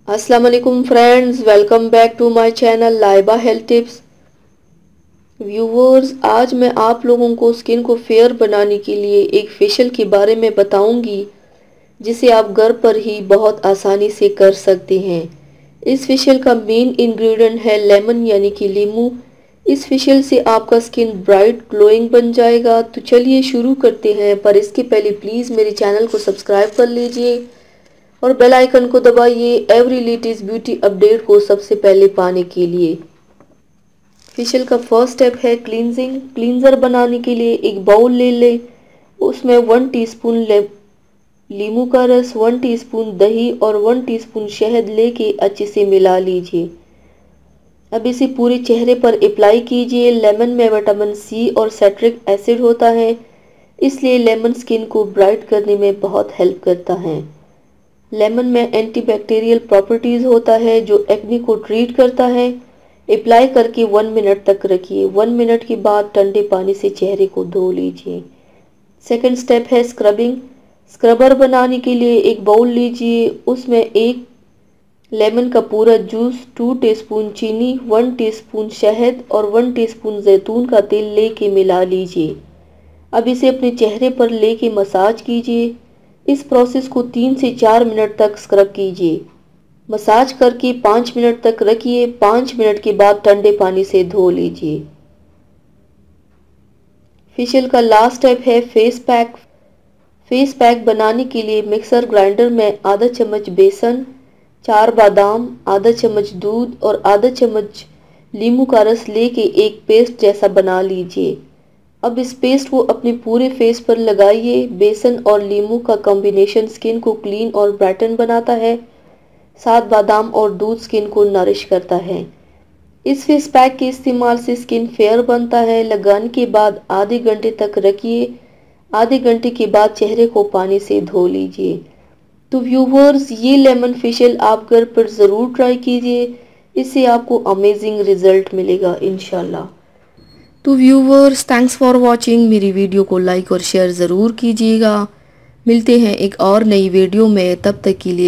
अस्सलाम वालेकुम friends, welcome back to my channel Laiba health tips. Viewers, आज मैं आप लोगों को स्किन को फेयर बनाने के लिए एक फेशियल के बारे में बताऊंगी जिसे आप घर पर ही बहुत आसानी से कर सकते हैं। इस फेशियल का मेन इंग्रेडिएंट है लेमन यानी कि नींबू। इस फेशियल से आपका स्किन ब्राइट ग्लोइंग बन जाएगा। तो चलिए शुरू करते हैं, पर इसके पहले प्लीज़ मेरे चैनल को सब्सक्राइब कर लीजिए और बेल आइकन को दबाइए एवरी लेटेस्ट ब्यूटी अपडेट को सबसे पहले पाने के लिए। फेशियल का फर्स्ट स्टेप है क्लींजिंग। क्लींजर बनाने के लिए एक बाउल ले लें, उसमें 1 टीस्पून नींबू का रस, 1 टीस्पून दही और 1 टीस्पून शहद लेके अच्छे से मिला लीजिए। अब इसे पूरे चेहरे पर अप्लाई कीजिए। लेमन में विटामिन सी और सिट्रिक एसिड होता है, इसलिए लेमन स्किन को ब्राइट करने में बहुत हेल्प करता है। लेमन में एंटीबैक्टीरियल प्रॉपर्टीज होता है जो एक्ने को ट्रीट करता है। अप्लाई करके 1 मिनट तक रखिए। 1 मिनट के बाद ठंडे पानी से चेहरे को धो लीजिए। सेकंड स्टेप है स्क्रबिंग। स्क्रबर बनाने के लिए एक बाउल लीजिए, उसमें 1 लेमन का पूरा जूस, 2 टीस्पून चीनी, 1 टीस्पून शहद और 1 टीस्पून जैतून का तेल लेके मिला लीजिए। अब इसे अपने चेहरे पर लेके मसाज कीजिए। इस प्रोसेस को 3 से 4 मिनट तक स्क्रब कीजिए। मसाज करके 5 मिनट तक रखिए। 5 मिनट के बाद ठंडे पानी से धो लीजिए। फेशियल का लास्ट स्टेप है फेस पैक। फेस पैक बनाने के लिए मिक्सर ग्राइंडर में आधा चम्मच बेसन, 4 बादाम, आधा चम्मच दूध और आधा चम्मच नींबू का रस लेके एक पेस्ट जैसा बना लीजिए। अब इस पेस्ट को अपने पूरे फेस पर लगाइए। बेसन और नींबू का कॉम्बिनेशन स्किन को क्लीन और ब्राइटन बनाता है। साथ बादाम और दूध स्किन को नरिश करता है। इस फेस पैक के इस्तेमाल से स्किन फेयर बनता है। लगाने के बाद आधे घंटे तक रखिए। आधे घंटे के बाद चेहरे को पानी से धो लीजिए। तो व्यूवर्स, ये लेमन फेशियल आप घर पर ज़रूर ट्राई कीजिए, इससे आपको अमेजिंग रिजल्ट मिलेगा इंशाल्लाह। तो व्यूवर्स, थैंक्स फॉर वॉचिंग। मेरी वीडियो को लाइक और शेयर ज़रूर कीजिएगा। मिलते हैं एक और नई वीडियो में, तब तक के लिए